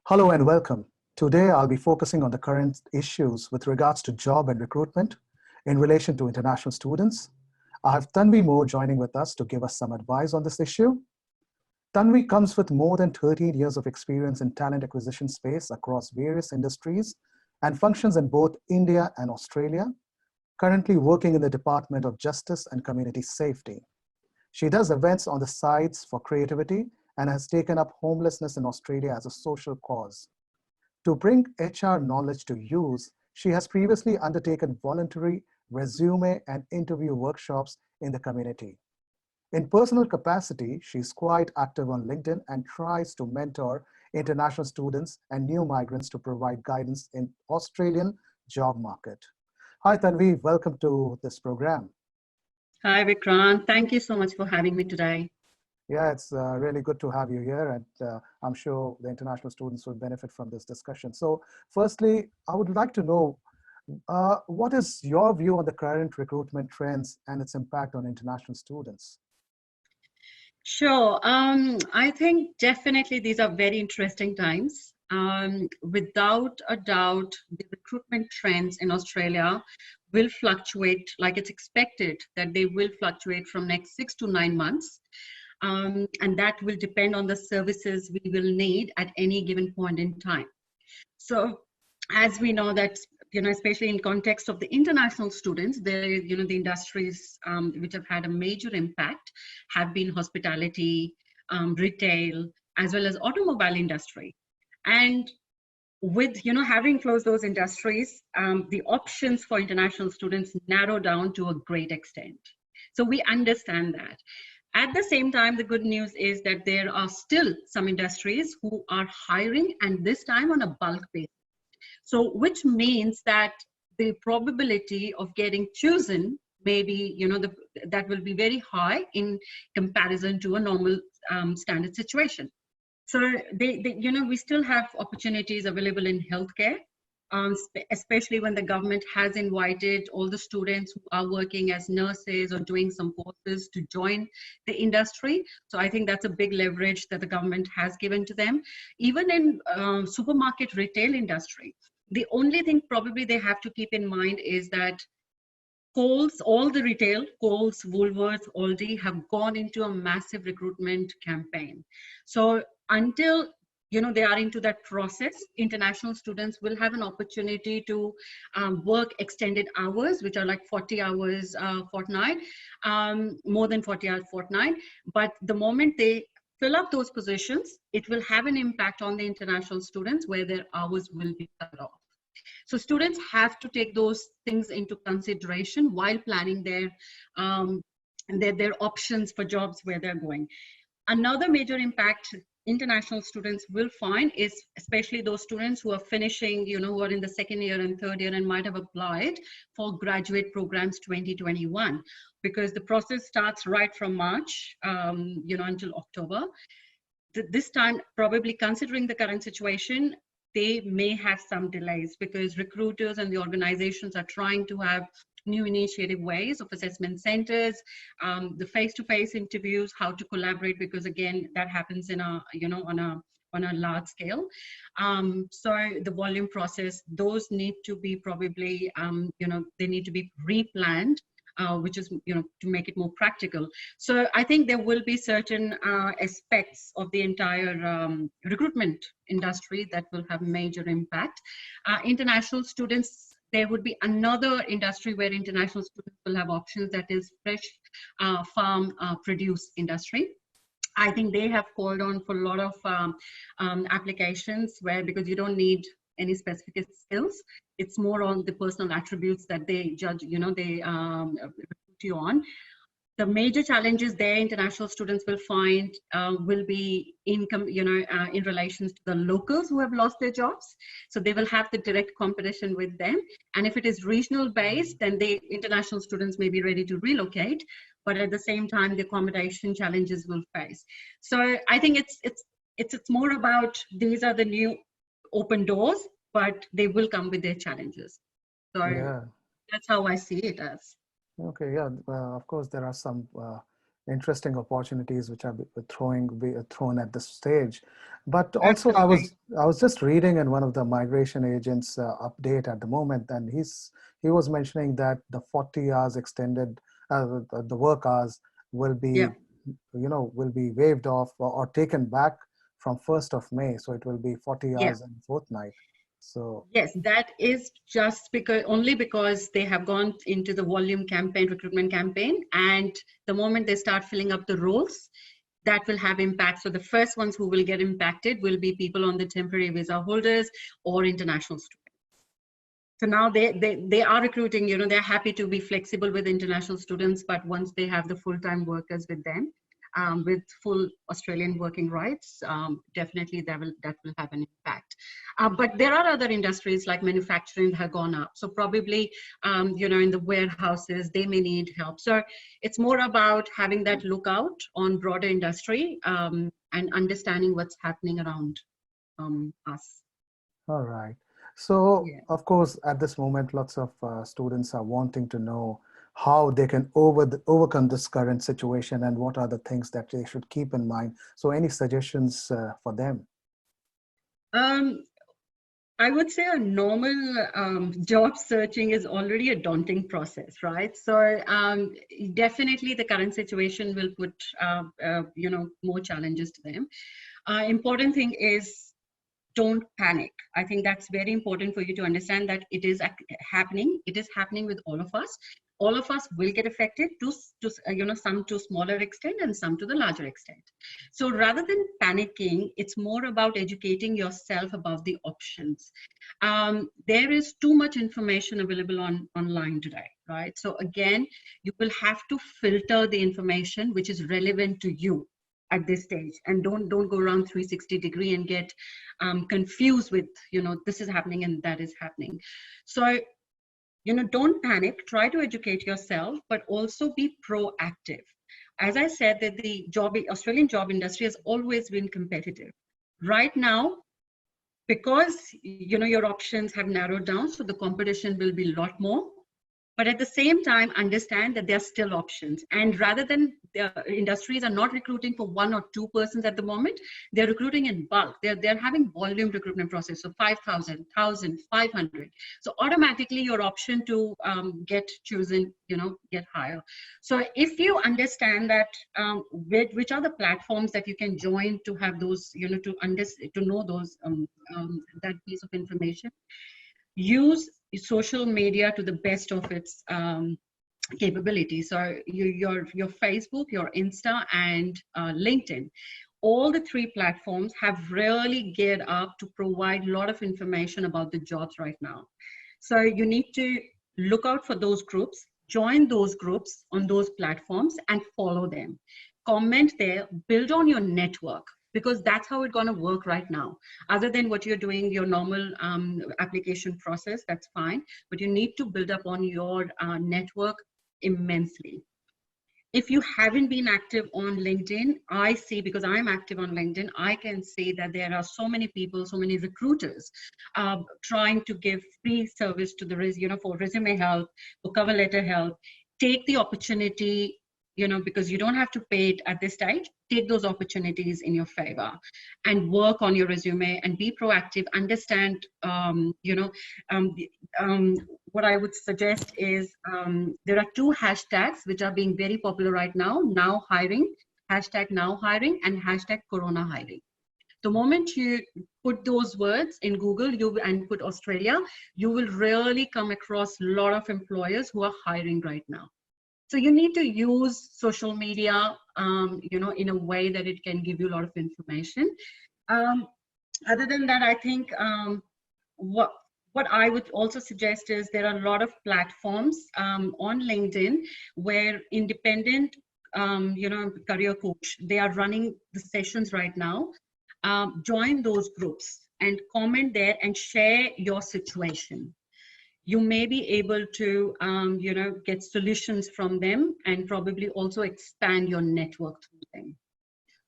Hello and welcome. Today I'll be focusing on the current issues with regards to job and recruitment in relation to international students. I have Tanvi Mor joining with us to give us some advice on this issue. Tanvi comes with more than 13 years of experience in talent acquisition space across various industries and functions in both India and Australia, currently working in the Department of Justice and Community Safety. She does events on the sides for creativity and has taken up homelessness in Australia as a social cause. To bring HR knowledge to use, she has previously undertaken voluntary resume and interview workshops in the community. In personal capacity, she's quite active on LinkedIn and tries to mentor international students and new migrants to provide guidance in Australian job market. Hi Tanvi, welcome to this program. Hi Vikrant, thank you so much for having me today. Yeah, it's really good to have you here, and I'm sure the international students will benefit from this discussion. So firstly, I would like to know, what is your view on the current recruitment trends and its impact on international students? Sure, I think definitely these are very interesting times. Without a doubt, the recruitment trends in Australia will fluctuate, like it's expected that they will fluctuate from next 6 to 9 months. And that will depend on the services we will need at any given point in time. So as we know that, especially in context of the international students, the industries which have had a major impact have been hospitality, retail, as well as automobile industry. And with having closed those industries, the options for international students narrow down to a great extent. So we understand that. At the same time, the good news is that there are still some industries who are hiring, and this time on a bulk basis. So which means that the probability of getting chosen maybe, that will be very high in comparison to a normal standard situation. So we still have opportunities available in healthcare, especially when the government has invited all the students who are working as nurses or doing some courses to join the industry. So I think that's a big leverage that the government has given to them. Even in supermarket retail industry, the only thing probably they have to keep in mind is that Coles, all the retail, Coles, Woolworths, Aldi have gone into a massive recruitment campaign. So until they are into that process, international students will have an opportunity to work extended hours, which are like 40 hours fortnight, more than 40 hours fortnight. But the moment they fill up those positions, it will have an impact on the international students where their hours will be cut off. So students have to take those things into consideration while planning their options for jobs where they're going. Another major impact international students will find is especially those students who are finishing, who are in the second year and third year and might have applied for graduate programs 2021, because the process starts right from March, until October. This time, probably considering the current situation, they may have some delays because recruiters and the organizations are trying to have new initiative ways of assessment centers, the face-to-face interviews, how to collaborate, because again, that happens in a, on a large scale. So the volume process, those need to be probably, they need to be replanned, which is, to make it more practical. So I think there will be certain aspects of the entire recruitment industry that will have major impact. International students, there would be another industry where international students will have options, that is fresh farm produce industry. I think they have called on for a lot of applications because you don't need any specific skills. It's more on the personal attributes that they judge, they recruit you on. The major challenges there international students will find will be income, in relations to the locals who have lost their jobs. So they will have the direct competition with them. And if it is regional based, then the international students may be ready to relocate, but at the same time, the accommodation challenges will face. So I think it's more about, these are the new open doors, but they will come with their challenges. So yeah, that's how I see it as. Okay, yeah, of course, there are some interesting opportunities which are thrown at this stage. But also, Absolutely. I was just reading in one of the migration agents update at the moment, and he was mentioning that the 40 hours extended, the work hours will Yeah. be, will be waived off or taken back from 1st of May. So it will be 40 Yeah. hours and fortnight. So Yes, that is just because only because they have gone into the volume campaign, recruitment campaign, and the moment they start filling up the roles, that will have impact. So the first ones who will get impacted will be people on the temporary visa holders or international students. So now they are recruiting, they're happy to be flexible with international students, but once they have the full-time workers with them, with full Australian working rights, definitely that will have an impact. But there are other industries like manufacturing have gone up. So probably, in the warehouses, they may need help. So it's more about having that lookout on broader industry, and understanding what's happening around us. all right. So, Yeah. of course, at this moment, lots of students are wanting to know how they can overcome this current situation and what are the things that they should keep in mind. So, any suggestions for them? Um, I would say a normal job searching is already a daunting process, right? So definitely the current situation will put, more challenges to them. Important thing is don't panic. I think that's very important for you to understand that it is happening. It is happening with all of us. All of us will get affected some to smaller extent and some to the larger extent. So rather than panicking, it's more about educating yourself about the options. There is too much information available online today, right? So again, you will have to filter the information which is relevant to you at this stage, and don't go around 360-degree and get confused with this is happening and that is happening. So don't panic, try to educate yourself, but also be proactive. As I said, that the Australian job industry has always been competitive. Right now, because your options have narrowed down, so the competition will be a lot more. But at the same time, understand that there are still options. And rather than the industries are not recruiting for 1 or 2 persons at the moment, they're recruiting in bulk. They're having volume recruitment process, so 5,000, 1,000, 500. So automatically your option to get chosen, get higher. So if you understand that, which are the platforms that you can join to have those, to know those, that piece of information, use social media to the best of its capability. So your Facebook, your Insta, and LinkedIn, all the 3 platforms have really geared up to provide a lot of information about the jobs right now. So you need to look out for those groups, join those groups on those platforms, and follow them. Comment there, build on your network, because that's how it's going to work right now. Other than what you're doing, your normal application process, that's fine, but you need to build up on your network immensely. If you haven't been active on LinkedIn, I see, because I'm active on LinkedIn, I can see that there are so many people, so many recruiters trying to give free service to for resume help, for cover letter help. Take the opportunity, because you don't have to pay it at this stage. Take those opportunities in your favor and work on your resume and be proactive. Understand, what I would suggest is there are 2 hashtags which are being very popular right now. Now hiring, hashtag now hiring, and hashtag corona hiring. The moment you put those words in Google and put Australia, you will really come across a lot of employers who are hiring right now. So you need to use social media, in a way that it can give you a lot of information. Other than that, I think what I would also suggest is there are a lot of platforms on LinkedIn where independent, career coach, they are running the sessions right now. Join those groups and comment there and share your situation. You may be able to, get solutions from them and probably also expand your network through them.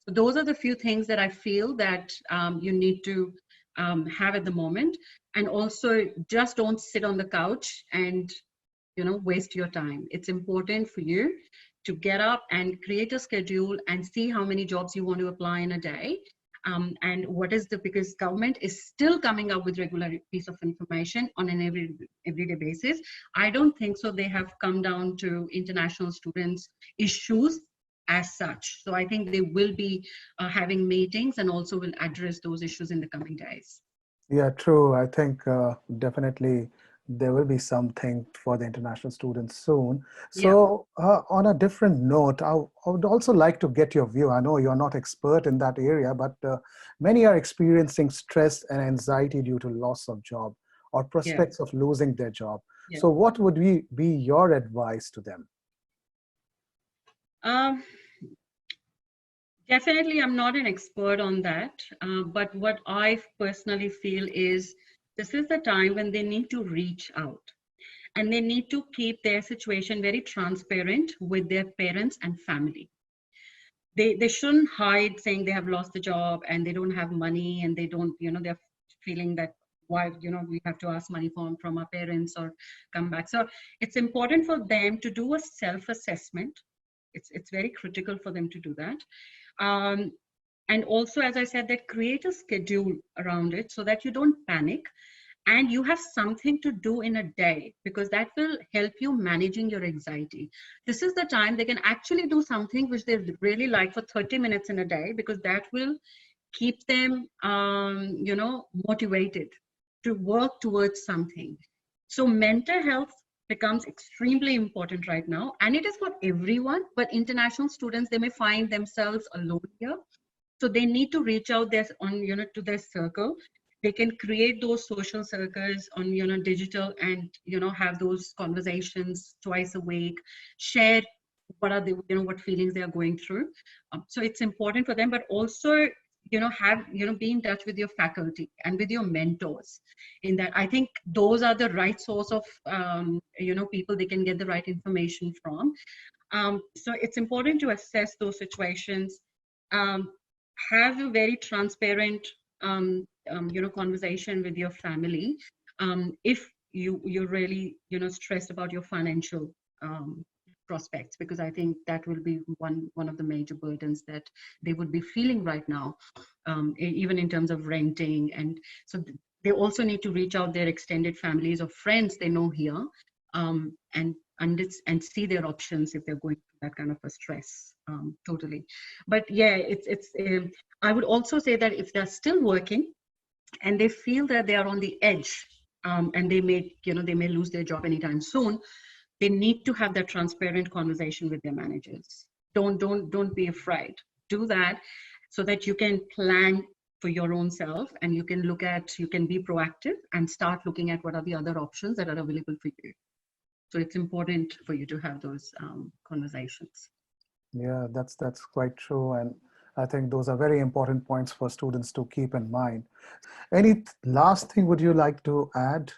So those are the few things that I feel that you need to have at the moment. And also just don't sit on the couch and, waste your time. It's important for you to get up and create a schedule and see how many jobs you want to apply in a day. And what is because government is still coming up with regular piece of information on an everyday basis. I don't think so they have come down to international students issues as such. So I think they will be having meetings and also will address those issues in the coming days. Yeah, true. I think definitely there will be something for the international students soon. Yeah. So on a different note, I would also like to get your view. I know you're not expert in that area, but many are experiencing stress and anxiety due to loss of job or Yeah. prospects of losing their job. Yeah. So what would be your advice to them? Definitely, I'm not an expert on that, but what I personally feel is this is the time when they need to reach out and they need to keep their situation very transparent with their parents and family. They shouldn't hide saying they have lost the job and they don't have money and they don't, they're feeling that why, we have to ask money from our parents or come back. So it's important for them to do a self-assessment. It's very critical for them to do that. And also, as I said, that create a schedule around it so that you don't panic and you have something to do in a day, because that will help you managing your anxiety. This is the time they can actually do something which they really like for 30 minutes in a day, because that will keep them motivated to work towards something. So mental health becomes extremely important right now, and it is for everyone, but international students, they may find themselves alone here. So they need to reach out there to their circle. They can create those social circles on digital, and have those conversations twice a week, share what are the what feelings they are going through. So it's important for them, but also have be in touch with your faculty and with your mentors. In that, I think those are the right source of people they can get the right information from. So it's important to assess those situations. Have a very transparent conversation with your family if you're really stressed about your financial prospects, because I think that will be one of the major burdens that they would be feeling right now, even in terms of renting. And so they also need to reach out their extended families or friends they know here, and see their options if they're going through that kind of a stress. Totally. But yeah, it's I would also say that if they're still working and they feel that they are on the edge, and they may lose their job anytime soon, they need to have that transparent conversation with their managers. Don't be afraid. Do that so that you can plan for your own self, and you can be proactive and start looking at what are the other options that are available for you. So it's important for you to have those conversations. Yeah, that's quite true. And I think those are very important points for students to keep in mind. Any last thing would you like to add?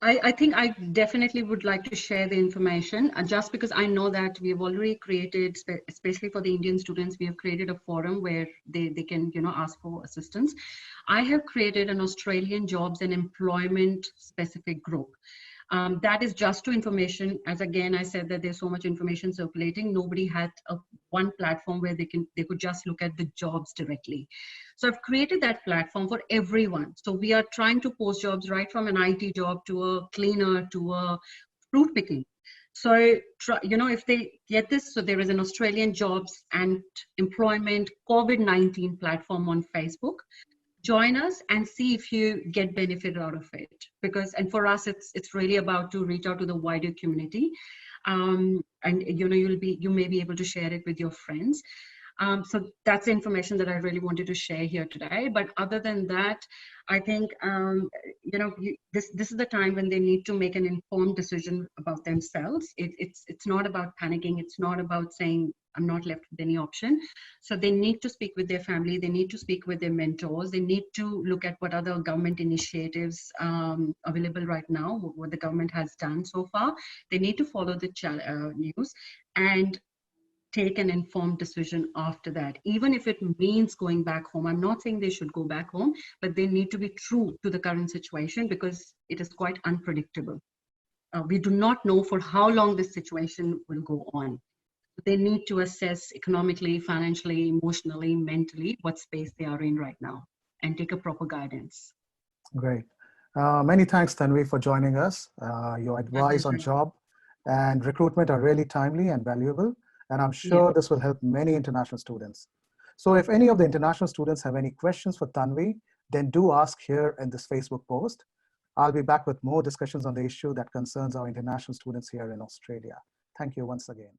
I think I definitely would like to share the information, just because I know that we have already created, especially for the Indian students, we have created a forum where they can, ask for assistance. I have created an Australian jobs and employment specific group. That is just to information. As again, I said that there's so much information circulating. Nobody had one platform where they could just look at the jobs directly. So I've created that platform for everyone. So we are trying to post jobs right from an IT job to a cleaner to a fruit picking. So, if they get this, so there is an Australian jobs and employment COVID-19 platform on Facebook. Join us and see if you get benefit out of it, and for us it's really about to reach out to the wider community, and you may be able to share it with your friends. So that's the information that I really wanted to share here today. But other than that, I think this is the time when they need to make an informed decision about themselves. It's not about panicking. It's not about saying I'm not left with any option. So they need to speak with their family. They need to speak with their mentors. They need to look at what other government initiatives available right now, what the government has done so far. They need to follow the news and take an informed decision after that, even if it means going back home. I'm not saying they should go back home, but they need to be true to the current situation because it is quite unpredictable. we do not know for how long this situation will go on. They need to assess economically, financially, emotionally, mentally what space they are in right now and take a proper guidance. Great. Many thanks, Tanvi, for joining us. Your advice on job and recruitment are really timely and valuable, and I'm sure this will help many international students. So if any of the international students have any questions for Tanvi, then do ask here in this Facebook post. I'll be back with more discussions on the issue that concerns our international students here in Australia. Thank you once again.